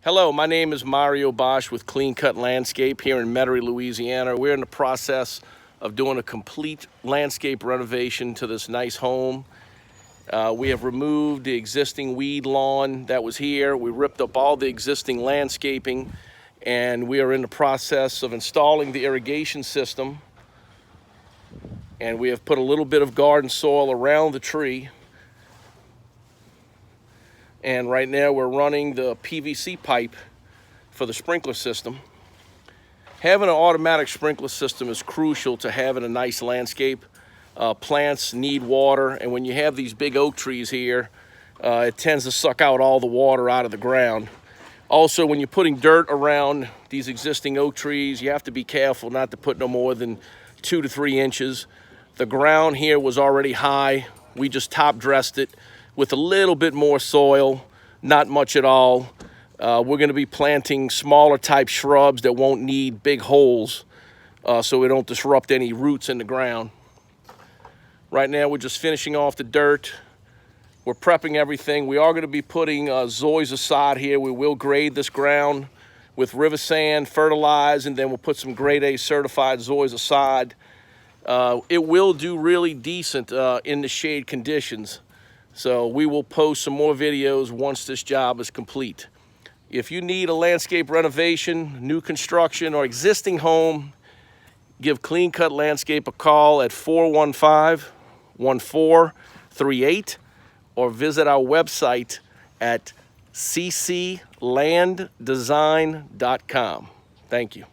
Hello, my name is Mario Bosch with Clean Cut Landscape here in Metairie, Louisiana. We're in the process of doing a complete landscape renovation to this nice home. We have removed the existing weed lawn that was here. We ripped up all the existing landscaping, and we are in the process of installing the irrigation system. And we have put a little bit of garden soil around the tree. And right now we're running the PVC pipe for the sprinkler system. Having an automatic sprinkler system is crucial to having a nice landscape. Plants need water, and when you have these big oak trees here, it tends to suck out all the water out of the ground. Also, when you're putting dirt around these existing oak trees, you have to be careful not to put no more than 2 to 3 inches. The ground here was already high. We just top dressed it with a little bit more soil, not much at all. We're gonna be planting smaller type shrubs that won't need big holes so we don't disrupt any roots in the ground. Right now we're just finishing off the dirt. We're prepping everything. We are gonna be putting zoysia sod here. We will grade this ground with river sand, fertilize, and then we'll put some grade A certified zoysia sod. It will do really decent in the shade conditions. So we will post some more videos once this job is complete. If you need a landscape renovation, new construction, or existing home, give Clean Cut Landscape a call at 415-1438 or visit our website at cclanddesign.com. Thank you.